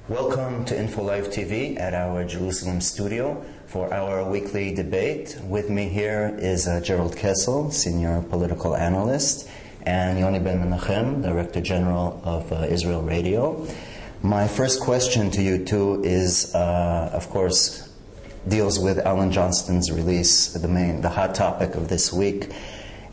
Welcome to Info Live TV at our Jerusalem studio for our weekly debate. With me here is Jerrold Kessel, senior political analyst, and Yoni Ben Menahem, Director General of Israel Radio. My first question to you two is, of course, deals with Alan Johnston's release, the hot topic of this week.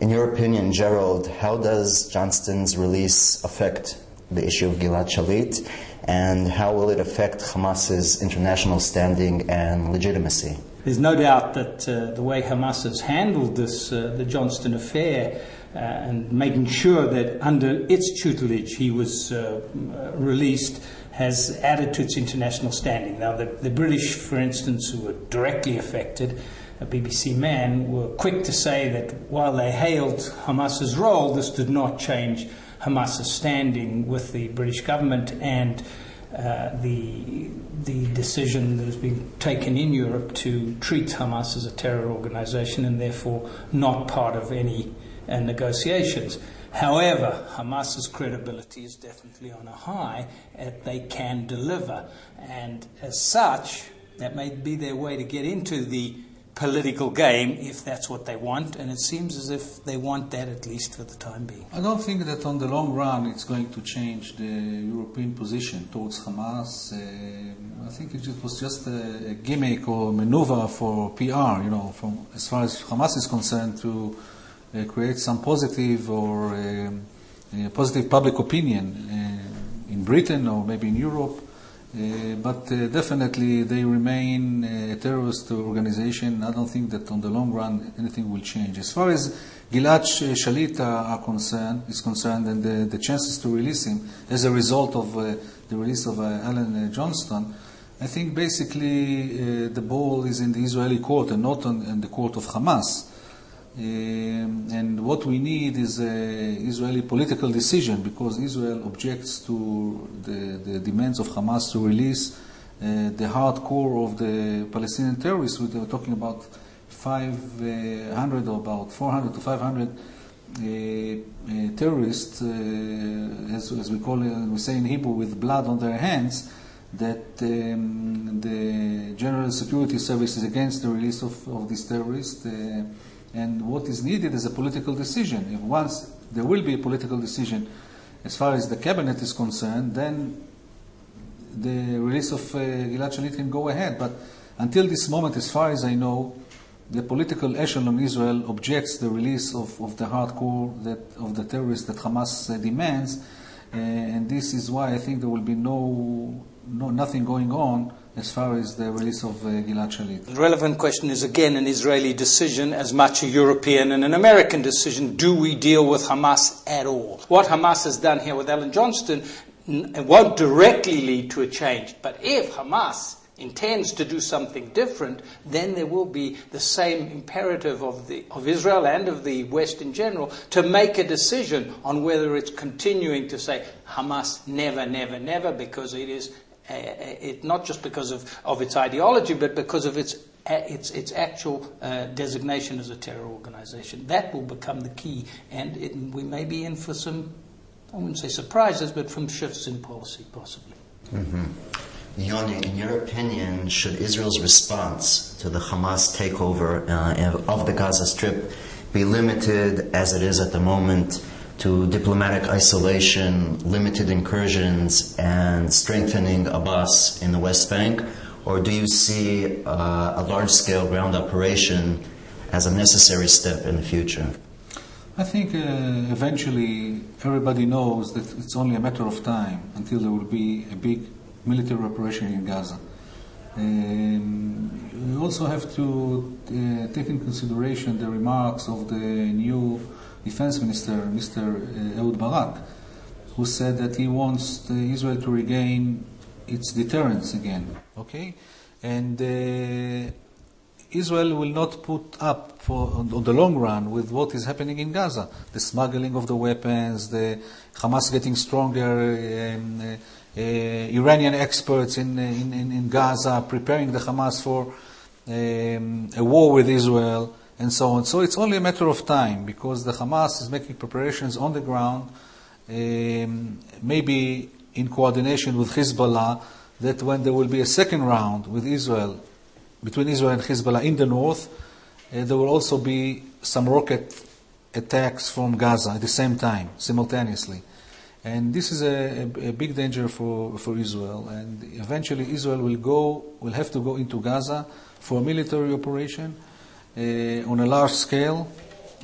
In your opinion, Jerrold, how does Johnston's release affect the issue of Gilad Shalit, and how will it affect Hamas's international standing and legitimacy? There's no doubt that the way Hamas has handled this, the Johnston affair, and making sure that under its tutelage he was released, has added to its international standing. Now, the British, for instance, who were directly affected, a BBC man, were quick to say that while they hailed Hamas's role, this did not change Hamas's standing with the British government and the decision that has been taken in Europe to treat Hamas as a terror organization and therefore not part of any negotiations. However, Hamas's credibility is definitely on a high, that they can deliver, and as such, that may be their way to get into the political game, if that's what they want, and it seems as if they want that, at least for the time being. I don't think that on the long run it's going to change the European position towards Hamas. I think it was just a gimmick or maneuver for PR, from as far as Hamas is concerned, to create some positive or positive public opinion in Britain or maybe in Europe. But definitely they remain a terrorist organization. I don't think that on the long run anything will change. As far as Gilad Shalit is concerned, and the chances to release him as a result of the release of Alan Johnston, I think basically the ball is in the Israeli court and not in the court of Hamas. And what we need is an Israeli political decision, because Israel objects to the demands of Hamas to release the hardcore of the Palestinian terrorists. We were talking about 500 or about 400 to 500 terrorists, as we call it, we say in Hebrew, with blood on their hands, that the General Security Service is against the release of these terrorists. And what is needed is a political decision. If once there will be a political decision as far as the cabinet is concerned, then the release of Gilad Shalit can go ahead. But until this moment, as far as I know, the political echelon in Israel objects the release of the hardcore of the terrorists that Hamas demands. And this is why I think there will be nothing going on as far as the release of Gilad Shalit. The relevant question is again an Israeli decision as much a European and an American decision. Do we deal with Hamas at all? What Hamas has done here with Alan Johnston won't directly lead to a change. But if Hamas intends to do something different, then there will be the same imperative of Israel and of the West in general to make a decision on whether it's continuing to say Hamas never, never, never, because it is not just because of its ideology, but because of its actual designation as a terror organization. That will become the key, and we may be in for some, I wouldn't say surprises, but from shifts in policy, possibly. Mm-hmm. Yoni, in your opinion, should Israel's response to the Hamas takeover of the Gaza Strip be limited, as it is at the moment, to diplomatic isolation, limited incursions, and strengthening Abbas in the West Bank? Or do you see a large-scale ground operation as a necessary step in the future? I think eventually everybody knows that it's only a matter of time until there will be a big military operation in Gaza. We also have to take in consideration the remarks of the new Defense Minister, Mr. Ehud Barak, who said that he wants Israel to regain its deterrence again. Okay, and Israel will not put up on the long run with what is happening in Gaza, the smuggling of the weapons, the Hamas getting stronger, Iranian experts in Gaza preparing the Hamas for a war with Israel, and so on. So it's only a matter of time, because the Hamas is making preparations on the ground, maybe in coordination with Hezbollah, that when there will be a second round with Israel, between Israel and Hezbollah in the north, there will also be some rocket attacks from Gaza at the same time, simultaneously. And this is a big danger for Israel. And eventually Israel will have to go into Gaza for a military operation on a large scale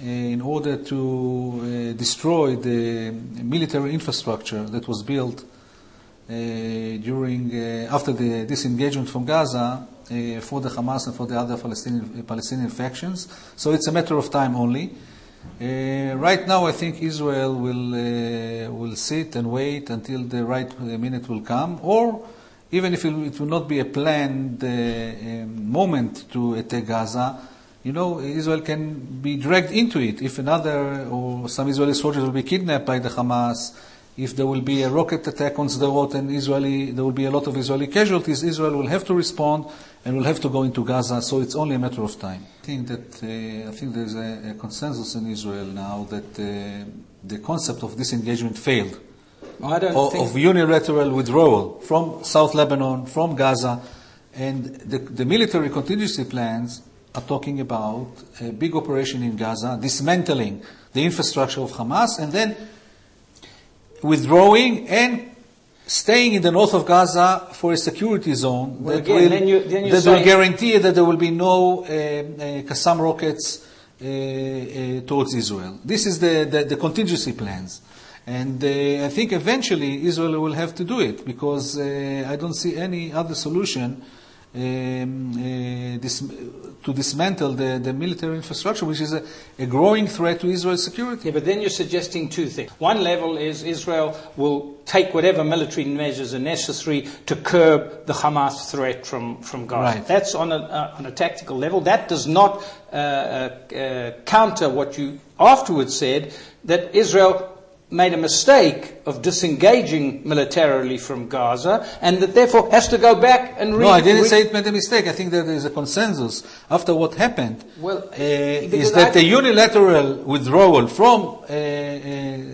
in order to destroy the military infrastructure that was built after the disengagement from Gaza for the Hamas and for the other Palestinian factions. So it's a matter of time only. Right now, I think Israel will sit and wait until the right minute will come, or even if it will not be a planned moment to attack Gaza, Israel can be dragged into it. If another or some Israeli soldiers will be kidnapped by the Hamas, if there will be a rocket attack on Sderot and there will be a lot of Israeli casualties, Israel will have to respond and will have to go into Gaza. So it's only a matter of time. I think there's a consensus in Israel now that the concept of disengagement failed. Of unilateral withdrawal from South Lebanon, from Gaza, and the military contingency plans are talking about a big operation in Gaza, dismantling the infrastructure of Hamas, and then withdrawing and staying in the north of Gaza for a security zone that will guarantee that there will be no Qassam rockets towards Israel. This is the contingency plans. And I think eventually Israel will have to do it, because I don't see any other solution to dismantle the military infrastructure, which is a growing threat to Israel's security. Yeah, but then you're suggesting two things. One level is Israel will take whatever military measures are necessary to curb the Hamas threat from Gaza. Right. That's on a tactical level. That does not counter what you afterwards said, that Israel made a mistake of disengaging militarily from Gaza, and that therefore has to go back and No, I didn't say it made a mistake. I think that there is a consensus after what happened. Is that the unilateral withdrawal from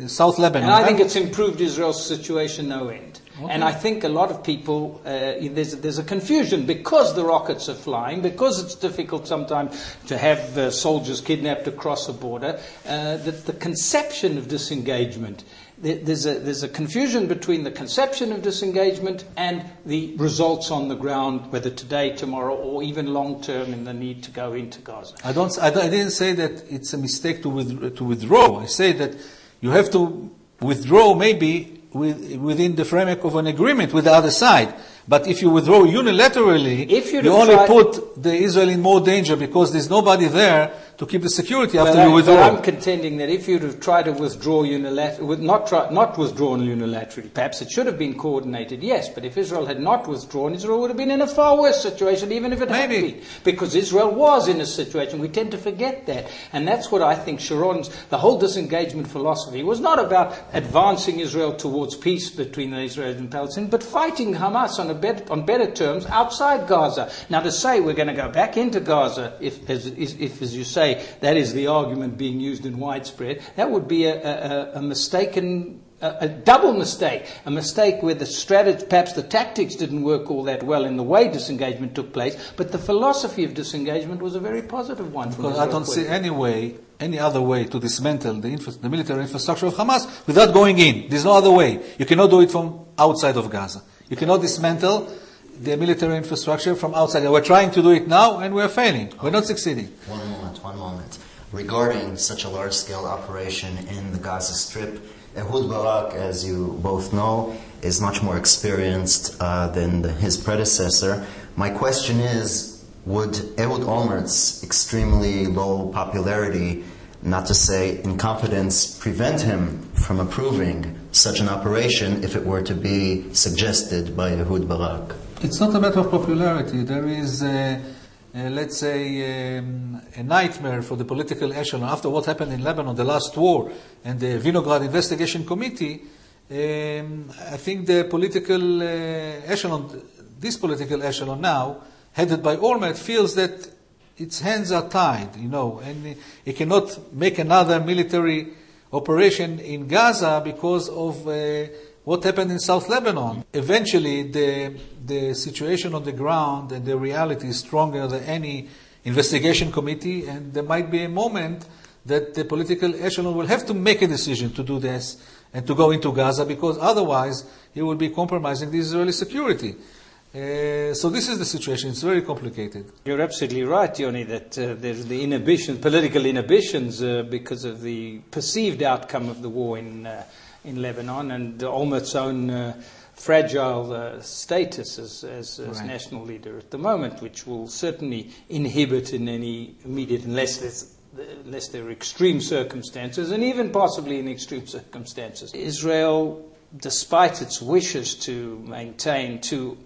South Lebanon. And I think it's improved Israel's situation no end. Okay. And I think a lot of people, there's a confusion because the rockets are flying, because it's difficult sometimes to have soldiers kidnapped across a border, that the conception of disengagement, there's a confusion between the conception of disengagement and the results on the ground, whether today, tomorrow, or even long term in the need to go into Gaza. I didn't say that it's a mistake to withdraw. I say that you have to withdraw maybe within the framework of an agreement with the other side. But if you withdraw unilaterally, you only put the Israel in more danger, because there's nobody there to keep the security after you withdraw. But I'm contending that if you'd have tried to withdraw unilaterally, not withdrawn unilaterally, perhaps it should have been coordinated, yes, but if Israel had not withdrawn, Israel would have been in a far worse situation, even if it had been. Because Israel was in a situation, we tend to forget that. And that's what I think the whole disengagement philosophy was not about advancing Israel towards peace between the Israelis and Palestinians, but fighting Hamas on better terms outside Gaza. Now, to say we're going to go back into Gaza, if as you say, that is the argument being used in widespread, that would be a mistaken, a double mistake. A mistake where the strategy, perhaps the tactics didn't work all that well in the way disengagement took place, but the philosophy of disengagement was a very positive one. Because I don't see any other way to dismantle the military infrastructure of Hamas without going in. There's no other way. You cannot do it from outside of Gaza. You cannot dismantle the military infrastructure from outside. We're trying to do it now, and we're failing. We're not succeeding. One moment. Regarding such a large-scale operation in the Gaza Strip, Ehud Barak, as you both know, is much more experienced than his predecessor. My question is, would Ehud Olmert's extremely low popularity, not to say incompetence, prevent him from approving such an operation if it were to be suggested by Ehud Barak? It's not a matter of popularity. There is, let's say, a nightmare for the political echelon. After what happened in Lebanon, the last war, and the Vinograd Investigation Committee, I think the political echelon, this political echelon now, headed by Olmert, feels that its hands are tied, and it cannot make another military operation in Gaza because of what happened in South Lebanon. Eventually, the situation on the ground and the reality is stronger than any investigation committee, and there might be a moment that the political echelon will have to make a decision to do this and to go into Gaza, because otherwise he will be compromising the Israeli security. So this is the situation. It's very complicated. You're absolutely right, Yoni, that there's the inhibitions, political inhibitions, because of the perceived outcome of the war in Lebanon and Olmert's own fragile status as Right. national leader at the moment, which will certainly inhibit in any immediate, unless there are extreme circumstances, and even possibly in extreme circumstances. Israel, despite its wishes to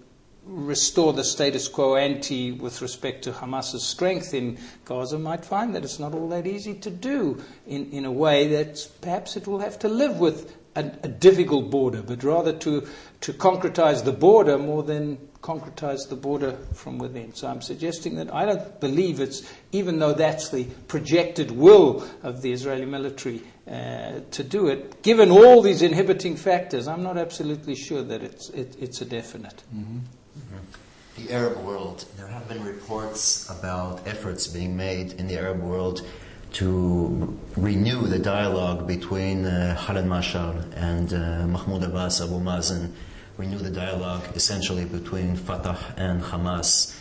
restore the status quo ante with respect to Hamas's strength in Gaza, might find that it's not all that easy to do in a way that perhaps it will have to live with a difficult border, but rather to concretize the border more than concretize the border from within. So I'm suggesting that I don't believe it's, even though that's the projected will of the Israeli military to do it, given all these inhibiting factors, I'm not absolutely sure that it's a definite. Mm-hmm. The Arab world, there have been reports about efforts being made in the Arab world to renew the dialogue between Khaled Mashal and Mahmoud Abbas, Abu Mazen, renew the dialogue essentially between Fatah and Hamas.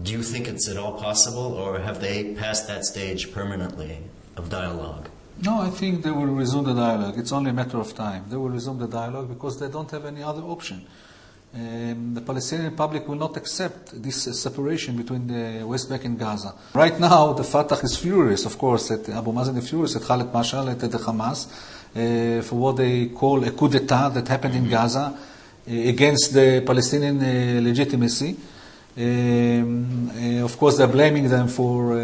Do you think it's at all possible, or have they passed that stage permanently of dialogue? No, I think they will resume the dialogue. It's only a matter of time. They will resume the dialogue because they don't have any other option. The Palestinian public will not accept this separation between the West Bank and Gaza. Right now, the Fatah is furious, of course, at Abu Mazen is furious at Khaled Mashal, at the Hamas, for what they call a coup d'etat that happened in Gaza against the Palestinian legitimacy. Of course, they're blaming them for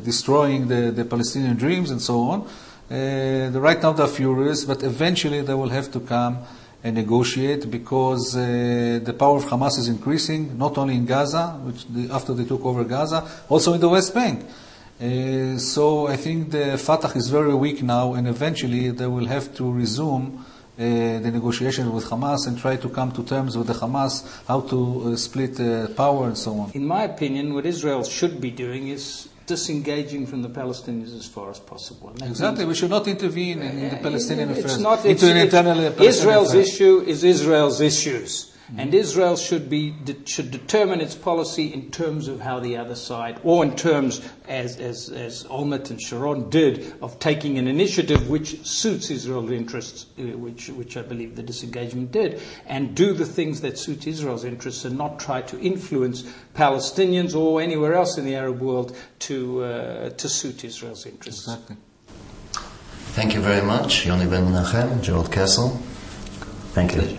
destroying the Palestinian dreams and so on. Right now, they're furious, but eventually they will have to come and negotiate, because the power of Hamas is increasing, not only in Gaza, after they took over Gaza, also in the West Bank. So I think the Fatah is very weak now, and eventually they will have to resume the negotiations with Hamas and try to come to terms with the Hamas, how to split power and so on. In my opinion, what Israel should be doing is disengaging from the Palestinians as far as possible. Exactly, we should not intervene in the Palestinian affairs. Israel's issue is Israel's issues. Mm-hmm. And Israel should determine its policy in terms of how the other side, or in terms, as Olmert and Sharon did, of taking an initiative which suits Israel's interests, which I believe the disengagement did, and do the things that suit Israel's interests, and not try to influence Palestinians or anywhere else in the Arab world to suit Israel's interests. Exactly. Thank you very much, Yoni Ben Menahem, Jerrold Kessel. Thank you.